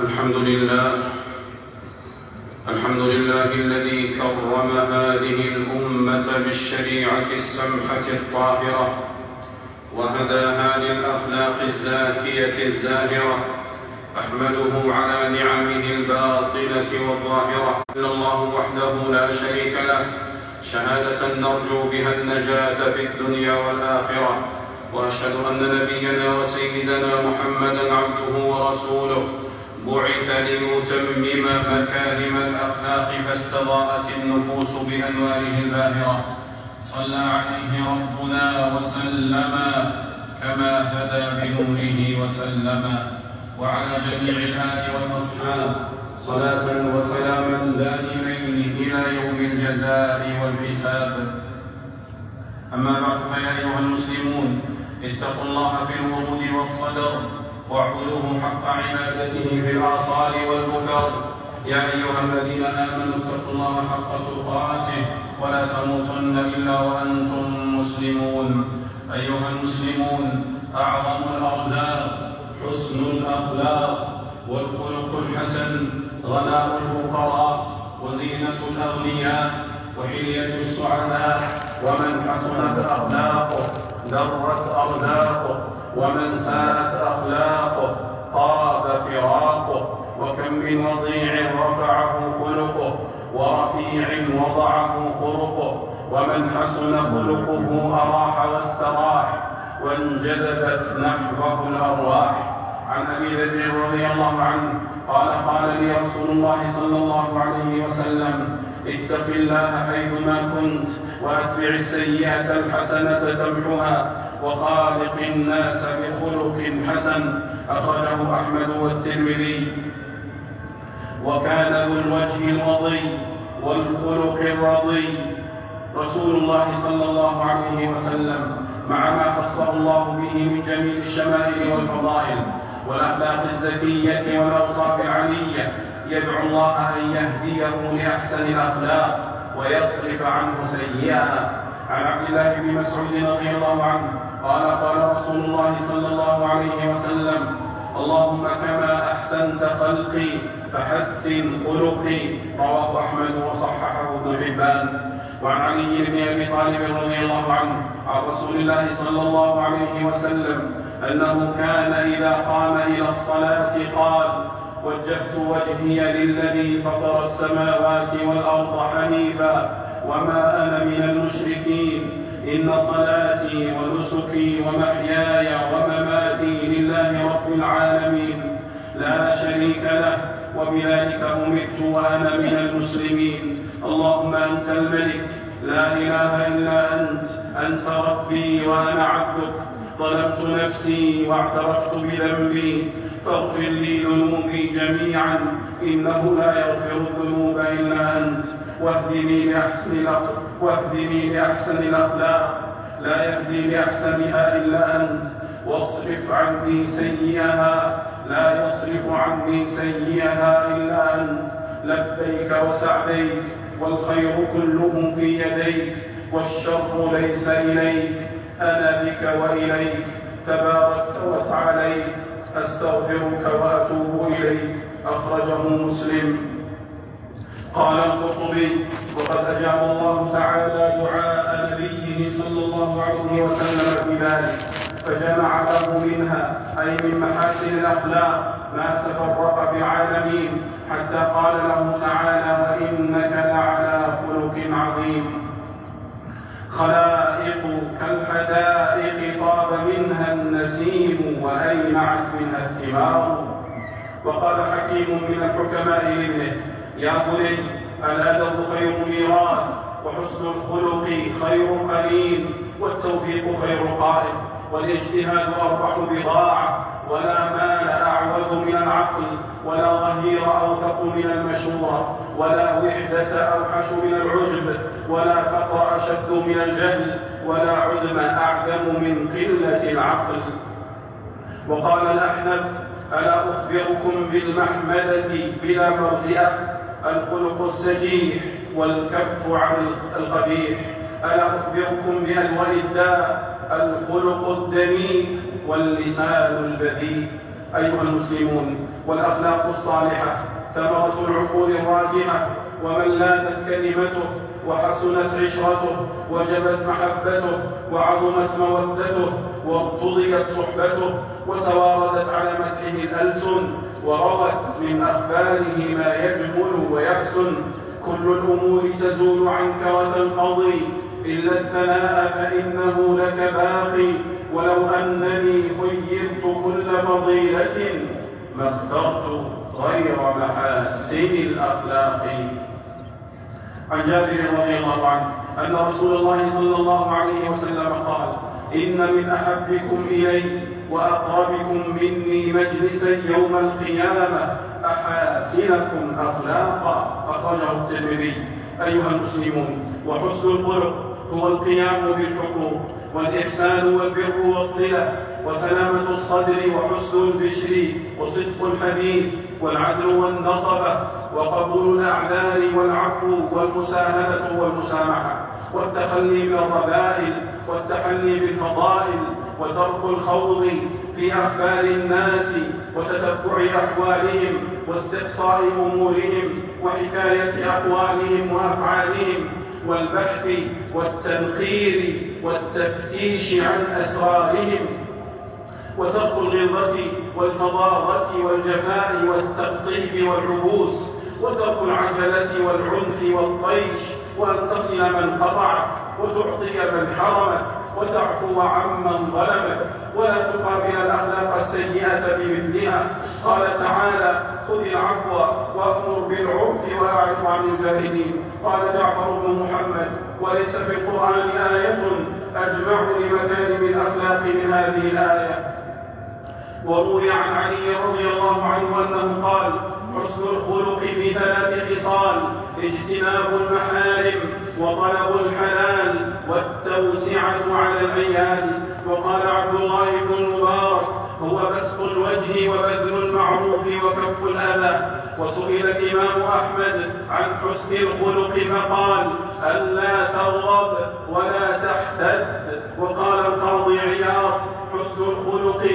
الحمد لله الذي كرم هذه الأمة بالشريعة السمحة الطاهرة وهداها للأخلاق الزاكية الزاهرة. أحمده على نعمه الباطنة والظاهرة. إن الله وحده لا شريك له، شهادة نرجو بها النجاة في الدنيا والآخرة. وأشهد أن نبينا وسيدنا محمدًا عبده ورسوله، بعث ليتمم مكارم الأخلاق فاستضاءت النفوس بأنواره الباهرة. صلى عليه ربنا وسلم كما هدى بنوره وسلم، وعلى جميع الآل والأصحاب صلاة وسلاما دائمين إلى يوم الجزاء والحساب. أما بعد، فيا أيها المسلمون، اتقوا الله في الورود والصدر، واعبدوه حق عبادته في الأعصار والبكر. يا أيها الذين آمنوا اتقوا الله حق تقاته ولا تموتن إلا وأنتم مسلمون. أيها المسلمون، أعظم الأرزاق حسن الأخلاق، والخلق الحسن غناء الفقراء وزينة الأغنياء وحلية السعداء. ومن حسنت أخلاقه درت أرزاقه، ومن ساءت أخلاقه طاب فراقه. وكم من وضيع رفعه خلقه، ورفيع وضعه خلقه. ومن حسن خلقه أراح واستراح، وانجذبت نحوه الأرواح. عن أبي ذر رضي الله عنه قال لي رسول الله صلى الله عليه وسلم: اتق الله حيثما كنت، وأتبع السيئة الحسنة تمحها، وخالق الناس بخلق حسن. أخرجه أحمد والترمذي. وكان ذو الوجه الوضي والخلق الرضي رسول الله صلى الله عليه وسلم، مع ما خصه الله به من جميل الشمائل والفضائل والأخلاق الزكية والأوصاف العلية، يدعو الله أن يهديه لأحسن الأخلاق ويصرف عنه سيئها. عن عبد الله بن مسعود رضي الله عنه قال رسول الله صلى الله عليه وسلم: اللهم كما أحسنت خلقي فحسن خلقي. رواه أحمد وصححه ابن حبان. وعن علي بن أبي طالب رضي الله عنه عن رسول الله صلى الله عليه وسلم أنه كان إذا قام إلى الصلاة قال: وجهت وجهي للذي فطر السماوات والأرض حنيفا وما أنا من المشركين. إن صلاتي ونسكي ومحياي ومماتي لله رب العالمين لا شريك له، وبذلك أمرت وأنا من المسلمين. اللهم أنت الملك، لا إله إلا أنت ربي وأنا عبدك. ظلمت نفسي واعترفت بذنبي، فاغفر لي ذنوبي جميعا، إنه لا يغفر الذنوب إلا أنت. واهدني لأحسن الأخلاق، لا يهدي لأحسنها إلا أنت. واصرف عني سيئها، لا يصرف عني سيئها إلا أنت. لبيك وسعديك، والخير كله في يديك، والشر ليس إليك. أنا بك وإليك، تباركت وتعاليت. أستغفرك وأتوب إليك. أخرجه مسلم. قال القرطبي: وقد أجاب الله تعالى دعاء نبيه صلى الله عليه وسلم في ذلك، فجمع له منها، أي من محاسن الأخلاق، ما تفرق في العالمين، حتى قال له تعالى: وإنك لعلى خلق عظيم. خلائق كالحدائق طاب منها النسيم، وأينعت منها الثمار. وقال حكيم من الحكماء لابنه: يا بني، الأدب خير ميراث، وحسن الخلق خير قرين، والتوفيق خير قائد، والاجتهاد أربح بضاعة، ولا مال أعوذ من العقل، ولا ظهير أوثق من المشورة، ولا وحدة أوحش من العجب، ولا فقر أشد من الجهل، ولا عدم أعدم من قلة العقل. وقال الأحنف: ألا أخبركم بالمحمدة بلا موزئة؟ الخلق السجيح والكف عن القبيح. ألا أخبركم بألوان الداء؟ الخلق الدنيء واللسان البذيء. أيها المسلمون، والأخلاق الصالحة ثمرة العقول الراجحة، ومن لانت كلمته وحسنت عشرته وجبت محبته وعظمت مودته وارتضيت صحبته وتواردت على مدحه الألسن وروت من أخباره ما يجمل ويحسن. كل الأمور تزول عنك وتنقضي إلا الثناء فإنه لك باقي، ولو أنني خيرت كل فضيلة ما اخترت غير محاسن الأخلاق. عن جابر رضي الله عنه أن رسول الله صلى الله عليه وسلم قال: إن من أحبكم إلي وأقربكم مني مجلسا يوم القيامة أحاسنكم أخلاقا. أخرجه الترمذي. أيها المسلمون، وحسن الخلق هو القيام بالحقوق والإحسان والبر والصلة وسلامة الصدر وحسن البشر وصدق الحديث والعدل والنصفة وقبول الأعذار والعفو والمساهمة والمسامحة والتخلي من الرذائل والتحلي بالفضائل وترك الخوض في أخبار الناس وتتبع أحوالهم واستقصاء أمورهم وحكاية أقوالهم وأفعالهم والبحث والتنقير والتفتيش عن أسرارهم وترك الغلظة والفظاظة والجفاء والتقطيب والعبوس وترك العجلة والعنف والطيش، وأن تصل من قطعك وتعطي من حرمك وتعفو عمن ظلمك ولا تقابل الأخلاق السيئة بمثلها. قال تعالى: خذ العفو وأمر بالعرف وأعرض عن الجاهلين. قال جعفر بن محمد: وليس في القرآن آية أجمع لمكارم الأخلاق من هذه الآية. وروي عن علي رضي الله عنه أنه قال: حسن الخلق في 3 خصال: اجتناب المحارم وطلب الحلال والتوسعة على العيال. وقال عبد الله بن المبارك: هو بسط الوجه وبذل المعروف وكف الأذى. وسئل الإمام أحمد عن حسن الخلق فقال: ألا تغضب ولا تحتد. وقال القاضي عياض: حسن الخلق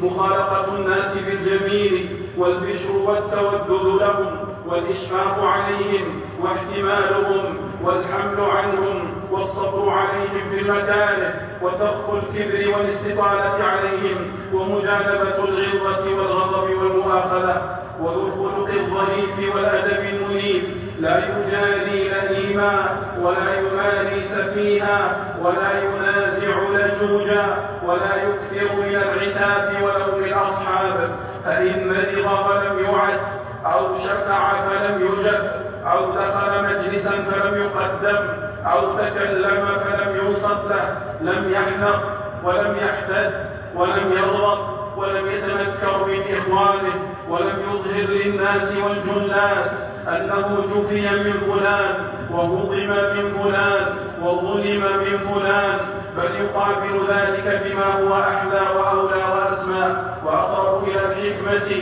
مخالقة الناس بالجميل والبشر والتودد لهم والإشفاق عليهم واحتمالهم والحمل عنهم والصبر عليهم في المكاره وترك الكبر والاستطالة عليهم ومجانبة الغلظة والغضب والمؤاخذة. وذو الخلق الظريف والأدب المنيف لا يجاري لئيما ولا يماري سفيها ولا ينازع لجوجا ولا يكثر من العتاب ولوم الأصحاب، فإن رضى ولم يعد أو شفع فلم يجب أو دخل مجلسا فلم يقدم أو تكلم فلم ينصت له لم يحنق ولم يحتد ولم يغضب ولم يتنكر من إخوانه ولم يظهر للناس والجلاس أنه جفي من فلان وهضم من فلان وظلم من فلان، بل يقابل ذلك بما هو أحلى وأولى وأسمى وأقرب إلى الحكمة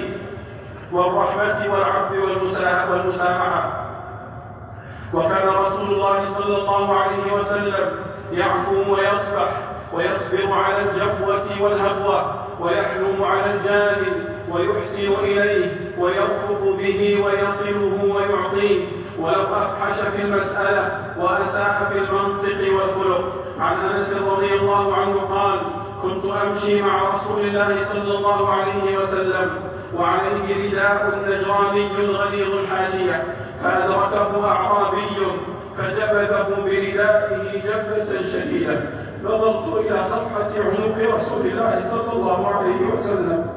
والرحمة والعفو والمسامحة. وكان رسول الله صلى الله عليه وسلم يعفو ويصفح ويصبر على الجفوة والهفوة ويحلم على الجاهل ويحسن إليه ويرفق به ويصله ويعطيه ولو أفحش في المسألة وأساء في المنطق والخلق. عن أنس رضي الله عنه قال: كنت أمشي مع رسول الله صلى الله عليه وسلم وعليه رداء نجراني غليظ الحاشية، فأدركه أعرابي فجبذه بردائه جبة شديدة. نظرت إلى صفحة عنق رسول الله صلى الله عليه وسلم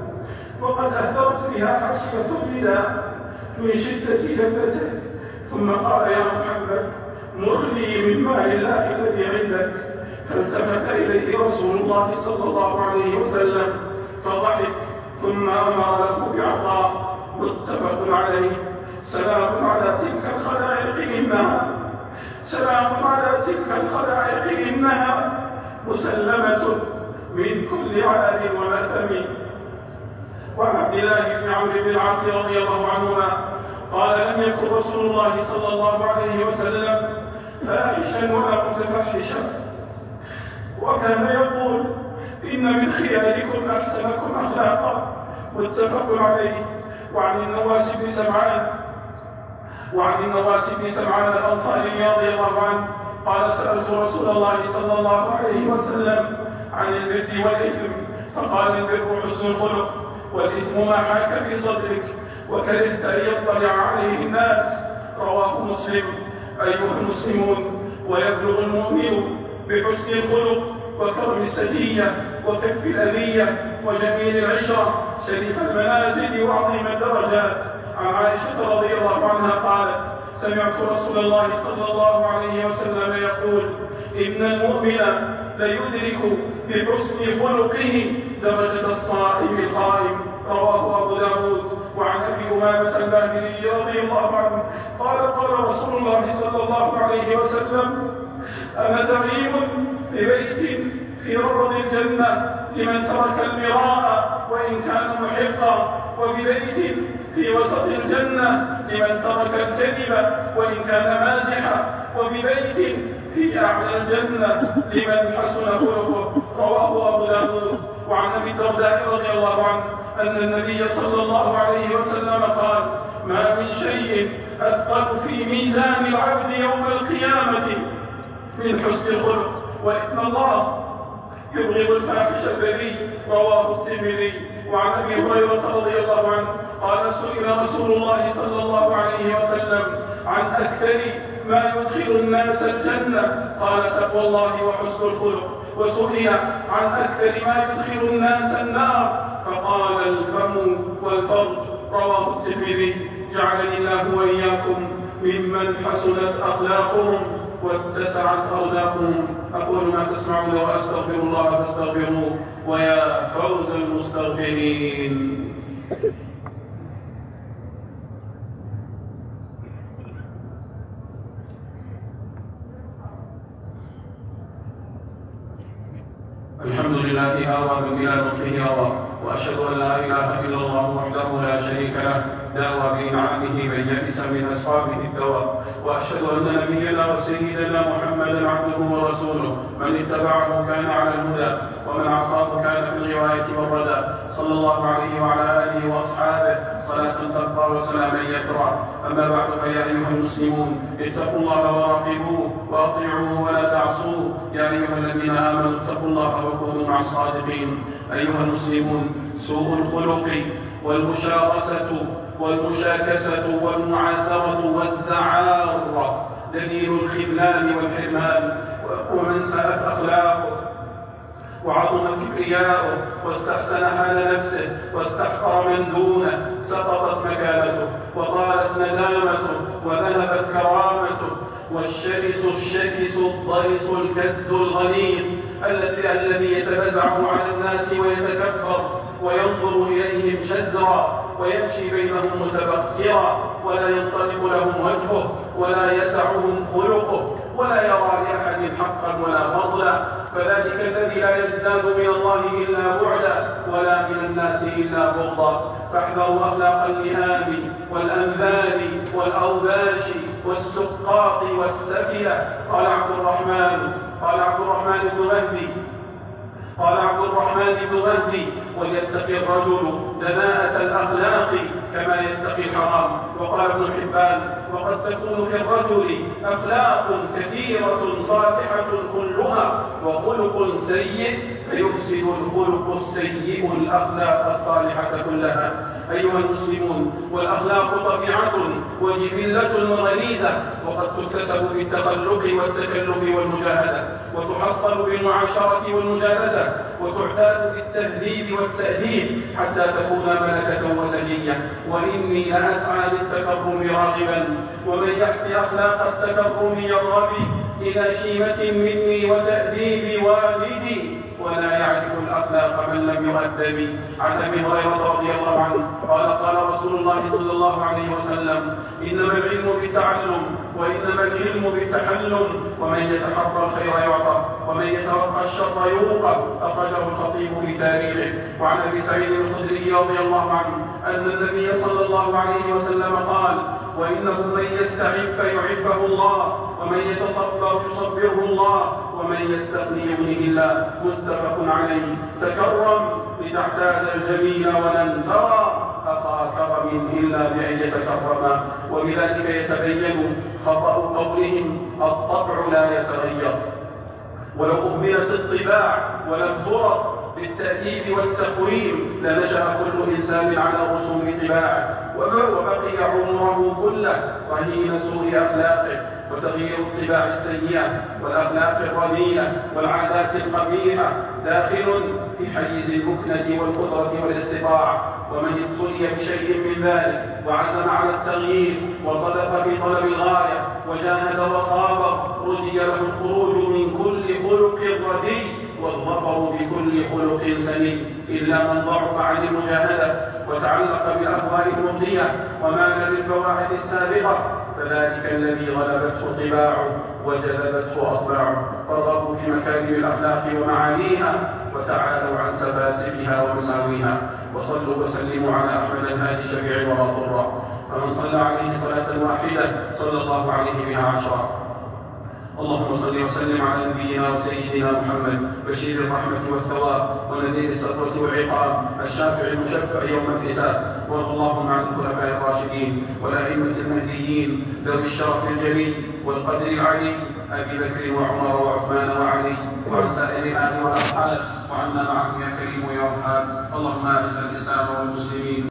وقد أثرت بها حاشية الرداء من شدة جبته، ثم قال: يا محمد، مر لي من مال الله الذي عندك. فالتفت إليه رسول الله صلى الله عليه وسلم فضحك ثم أمر له بعطاء. متفق عليه. سلام على تلك الخلائق إنها مسلمة من كل عار ومثم. وعن عبد الله بن عمرو بن العاص رضي الله عنهما قال: لم يكن رسول الله صلى الله عليه وسلم فاحشا ولا متفحشا، وكان يقول: إن من خياركم أحسنكم أخلاقا. متفق عليه. وعن النواس بن سمعان الأنصاري رضي الله عنه قال: سألت رسول الله صلى الله عليه وسلم عن البر والإثم، فقال: البر حسن الخلق، والإثم ما حاك في صدرك وكرهت أن يطلع عليه الناس. رواه مسلم. أيها المسلمون، ويبلغ المؤمن بحسن الخلق وكرم السجية وكف الأذية وجميل العشرة شريف المنازل وعظيم الدرجات. عن عائشة رضي الله عنها قالت: سمعت رسول الله صلى الله عليه وسلم يقول: إن المؤمن ليدرك بحسن خلقه درجة الصائم القائم. رواه أبو داود. وعن أبي أمامة الباهلي رضي الله عنه قال: قال رسول الله صلى الله عليه وسلم: أنا زعيم ببيت في ربض الجنة لمن ترك المراء وإن كان محقا، وببيت في وسط الجنة لمن ترك الكذب وإن كان مازحا، وببيت في أعلى الجنة لمن حسن خلقه. رواه أبو داود. وعن أبي الدرداء رضي الله عنه أن النبي صلى الله عليه وسلم قال: ما من شيء أثقل في ميزان العبد يوم القيامة من حسن الخلق، وإن الله يبغض الفاحش البذيء. رواه الترمذي. وعن أبي هريرة رضي الله عنه قال: سئل رسول الله صلى الله عليه وسلم عن أكثر ما يدخل الناس الجنة، قال: تقوى الله وحسن الخلق. وسئل عن أكثر ما يدخل الناس النار، فقال: الفم والفرج. رواه الترمذي. جعلني الله وإياكم ممن حسنت أخلاقهم واتسعت أرزاقهم. أقول ما تسمعون وأستغفر الله فاستغفروه، ويا فوز المستغفرين. الحمد لله آوى من بلا لطفه آوى، وأشهد أن لا إله إلا الله وحده لا شريك له داوى بإنعامه من يئس من أصحابه الدواء. وأشهد أن نبينا وسيدنا محمدا عبده ورسوله، من اتبعه كان على الهدى ومن عصاه كان في الغواية والردى، صلى الله عليه وعلى آله وأصحابه صلاة تبقى وسلاما يترى. أما بعد، فيا أيها المسلمون، اتقوا الله وراقبوه وأطيعوه ولا تعصوه. يا أيها الذين آمنوا اتقوا الله وكونوا مع الصادقين. أيها المسلمون، سوء الخلق والمشاغسة والمشاكسة والمعاسرة والزعارة دليل الخذلان والحرمان. ومن ساءت أخلاقه وعظم كبرياؤه واستحسن حال نفسه واستحقر من دونه سقطت مكانته وطالت ندامته وذهبت كرامته. والشرس الشكس الضرس الكث الغليظ الذي يتبزع على الناس ويتكبر وينظر إليهم شزرا ويمشي بينهم متبخترا، ولا ينطلق لهم وجهه ولا يسعهم خلقه ولا يرى لأحد حقا ولا فضلا، فذلك الذي لا يزداد من الله إلا بعدا ولا من الناس إلا بغضا. فاحذروا أخلاق اللئام والأنذال والأوباش والسقاط والسفلة. قال عبد الرحمن بن مهدي: وليتقي الرجل دناءة الأخلاق كما يتقي الحرام. وقال ابن حبان: وقد تكون في الرجل أخلاق كثيرة صالحة كلها وخلق سيء فيفسد الخلق السيء الأخلاق الصالحة كلها. أيها المسلمون، والأخلاق طبيعة وجبلة وغريزة، وقد تكتسب بالتخلق والتكلف والمجاهدة، وتحصل بالمعاشرة والمجالسة، وتعتاد بالتهذيب والتأديب حتى تكون ملكة وسجية. وإني لأسعى للتكرم راغبا، ومن يحسي أخلاق التكرم يرغب إلى شيمة مني وتأديب والدي، ولا يعرف الأخلاق من لم يؤدب. عن أبي هريرة رضي الله عنه قال رسول الله صلى الله عليه وسلم: إنما العلم بالتعلم وإنما العلم بالتحلم، ومن يتحرى الخير يعطى ومن يتوقى الشر يوقى. أخرجه الخطيب في تاريخه. وعن أبي سعيد الخدري رضي الله عنه أن النبي صلى الله عليه وسلم قال: وإنه من يستعف يعفه الله، ومن يتصبر يصبره الله، ومن يستغني يغنيه الله. متفق عليه. تكرم لتعتاد الجميل ولن ترى أخا كرم إلا بأن يتكرما. وبذلك يتبين خطأ قولهم الطبع لا يتغير. ولو أهملت الطباع ولم ترد بالتأديب والتقويم لنشأ كل إنسان على رسوم طباعه وبقي عمره كله رهين سوء أخلاقه. وتغيير الطباع السيئة والأخلاق الرديئة والعادات القبيحة داخل في حيز المكنة والقدرة والاستطاعة. ومن ابتلي بشيء من ذلك وعزم على التغيير وصدق في طلب الغاية وجاهد وصابر رجي له الخروج من كل خلق رديء والظفر بكل خلق سليم، إلا من ضعف عن المجاهدة وتعلق بالأهواء المغرية ومال للبواعث السابقة، فذلك الذي غلبته طباعه وجلبته أطباعه. فارغبوا في مكارم الأخلاق ومعانيها وتعالوا عن سفاسفها ومساويها. وصلوا وسلموا على أحمد الهادي شفيع الورى طرا، فمن صلى عليه صلاة واحدة صلى الله عليه بها عشرا. اللهم صل وسلم على نبينا وسيدنا محمد بشير الرحمة والثواب ونذير السطوة والعقاب الشافع المشفع يوم الحساب. وارض اللهم عن الخلفاء الراشدين والأئمة المهديين ذوي الشرف الجليل والقدر العلي أبي بكر وعمر وعثمان وعلي وعن سائر الآل والأصحاب وعنا معهم يا كريم يا وهاب. اللهم أعز الإسلام والمسلمين